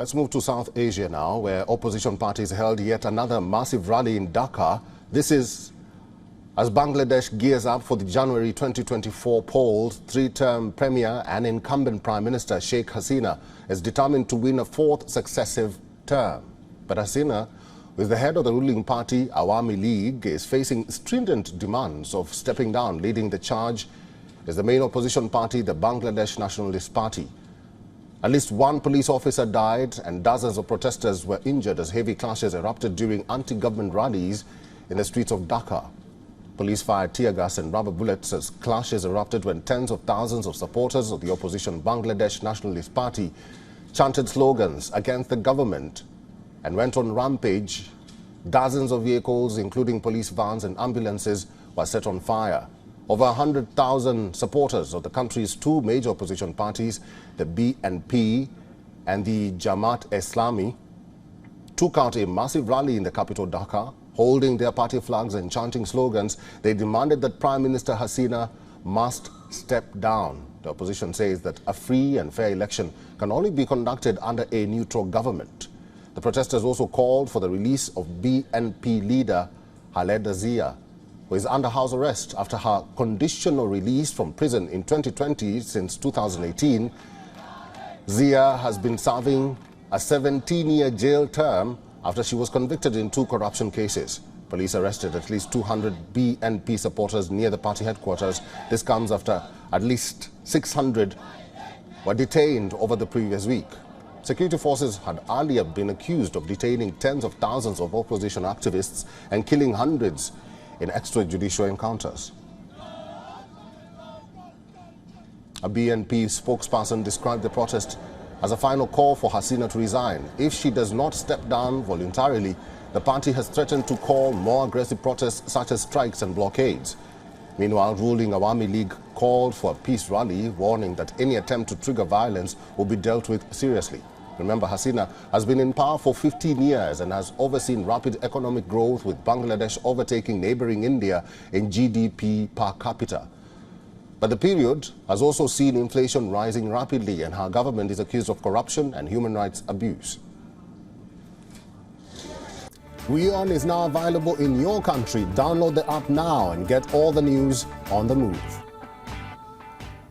Let's move to South Asia now, where opposition parties held yet another massive rally in Dhaka. This is as Bangladesh gears up for the January 2024 polls. Three-term Premier and incumbent Prime Minister Sheikh Hasina is determined to win a fourth successive term. But Hasina, who is the head of the ruling party, Awami League, is facing stringent demands of stepping down. Leading the charge is the main opposition party, the Bangladesh Nationalist Party. At least one police officer died and dozens of protesters were injured as heavy clashes erupted during anti-government rallies in the streets of Dhaka. Police fired tear gas and rubber bullets as clashes erupted when tens of thousands of supporters of the opposition Bangladesh Nationalist Party chanted slogans against the government and went on rampage. Dozens of vehicles, including police vans and ambulances, were set on fire. Over 100,000 supporters of the country's two major opposition parties, the BNP and the Jamaat-e-Islami, took out a massive rally in the capital Dhaka. Holding their party flags and chanting slogans, they demanded that Prime Minister Hasina must step down. The opposition says that a free and fair election can only be conducted under a neutral government. The protesters also called for the release of BNP leader Khaleda Zia, who is under house arrest after her conditional release from prison in 2020. Since 2018, Zia has been serving a 17-year jail term after she was convicted in two corruption cases. Police arrested at least 200 BNP supporters near the party headquarters. This comes after at least 600 were detained over the previous week. Security forces had earlier been accused of detaining tens of thousands of opposition activists and killing hundreds in extrajudicial encounters. A BNP spokesperson described the protest as a final call for Hasina to resign. If she does not step down voluntarily, the party has threatened to call more aggressive protests such as strikes and blockades. Meanwhile, ruling Awami League called for a peace rally, warning that any attempt to trigger violence will be dealt with seriously. Remember, Hasina has been in power for 15 years and has overseen rapid economic growth, with Bangladesh overtaking neighboring India in GDP per capita. But the period has also seen inflation rising rapidly, and her government is accused of corruption and human rights abuse. WION is now available in your country. Download the app now and get all the news on the move.